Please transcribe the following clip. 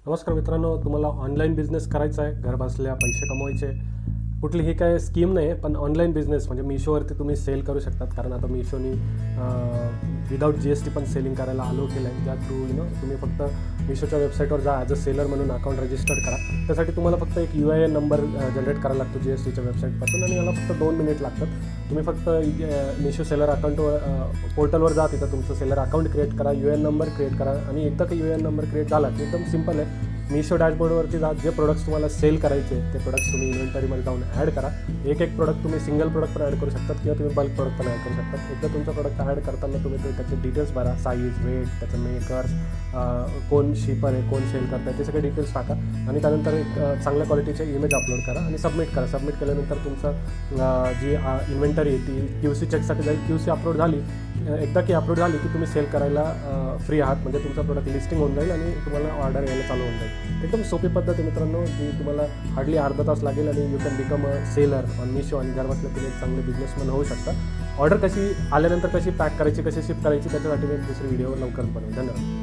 नमस्कार मित्रांनो, तुम्हाला ऑनलाईन बिझनेस करायचा आहे, घर बसल्या पैसे कमवायचे. कुठलीही काय स्कीम नाही आहे, पण ऑनलाईन बिझनेस म्हणजे मिशोवरती तुम्ही सेल करू शकतात. कारण आता मिशोनी विदाऊट GST पण सेलिंग करायला अलो केलं आहे. त्या थ्रू तुम्ही फक्त मिशोच्या वेबसाईटवर जा, ॲज अ सेलर म्हणून अकाउंट रजिस्टर करा. त्यासाठी तुम्हाला फक्त एक UIN नंबर जनरेट करायला लागतो GSTच्या वेबसाईटपासून, आणि याला फक्त 2 मिनिट लागतात. तुम्ही फक्त मिशो सेलर अकाउंटवर पोर्टलवर जा, तिथं तुमचं सेलर अकाउंट क्रिएट करा, UIN नंबर क्रिएट करा, आणि एकदा का UIN नंबर क्रिएट झाला की एकदम सिंपल आहे. मिशो डॅशबोर्डवरती जा, जे प्रोडक्ट्स तुम्हाला सेल करायचे ते प्रोडक्ट्स तुम्ही इन्व्हेंटरीमध्ये जाऊन ॲड करा. एक प्रोडक्ट तुम्ही सिंगल प्रोडक्ट पण ॲड करू शकतात, किंवा तुम्ही बल्क प्रोडक्ट पण ॲड करू शकतात. एकदा तुमचा प्रोडक्ट ॲड करताना तुम्ही त्याचे डिटेल्स भरा, साईज, वेट, त्याचं मेकर्स, कोण शिपर आहे, कोण सेल करत आहे, ते सगळे डिटेल्स टाका. आणि त्यानंतर एक चांगल्या क्वालिटीचे इमेज अपलोड करा आणि सबमिट करा. सबमिट केल्यानंतर तुमचं जी इन्व्हेंटरी आहे ती QC चेकसाठी जाईल. QC अपलोड झाली, एकदा की अपलोड झाली की तुम्ही सेल करायला फ्री आहात. म्हणजे तुमचा प्रोडक्ट लिस्टिंग होऊन जाईल आणि तुम्हाला ऑर्डर यायला चालू होऊन जाईल. एकदम सोपी पद्धत आहे मित्रांनो, जी तुम्हाला हार्डली अर्धा तास लागेल, आणि you can become a seller on Meesho, आणि घर बसल्या तुम्ही एक चांगले बिझनेसमॅन होऊ शकता. ऑर्डर कशी आल्यानंतर कशी पॅक करायची, कशी शिफ्ट करायची, त्याच्यासाठी मी एक दुसरी व्हिडिओ लवकरच बनवेन. धन्यवाद.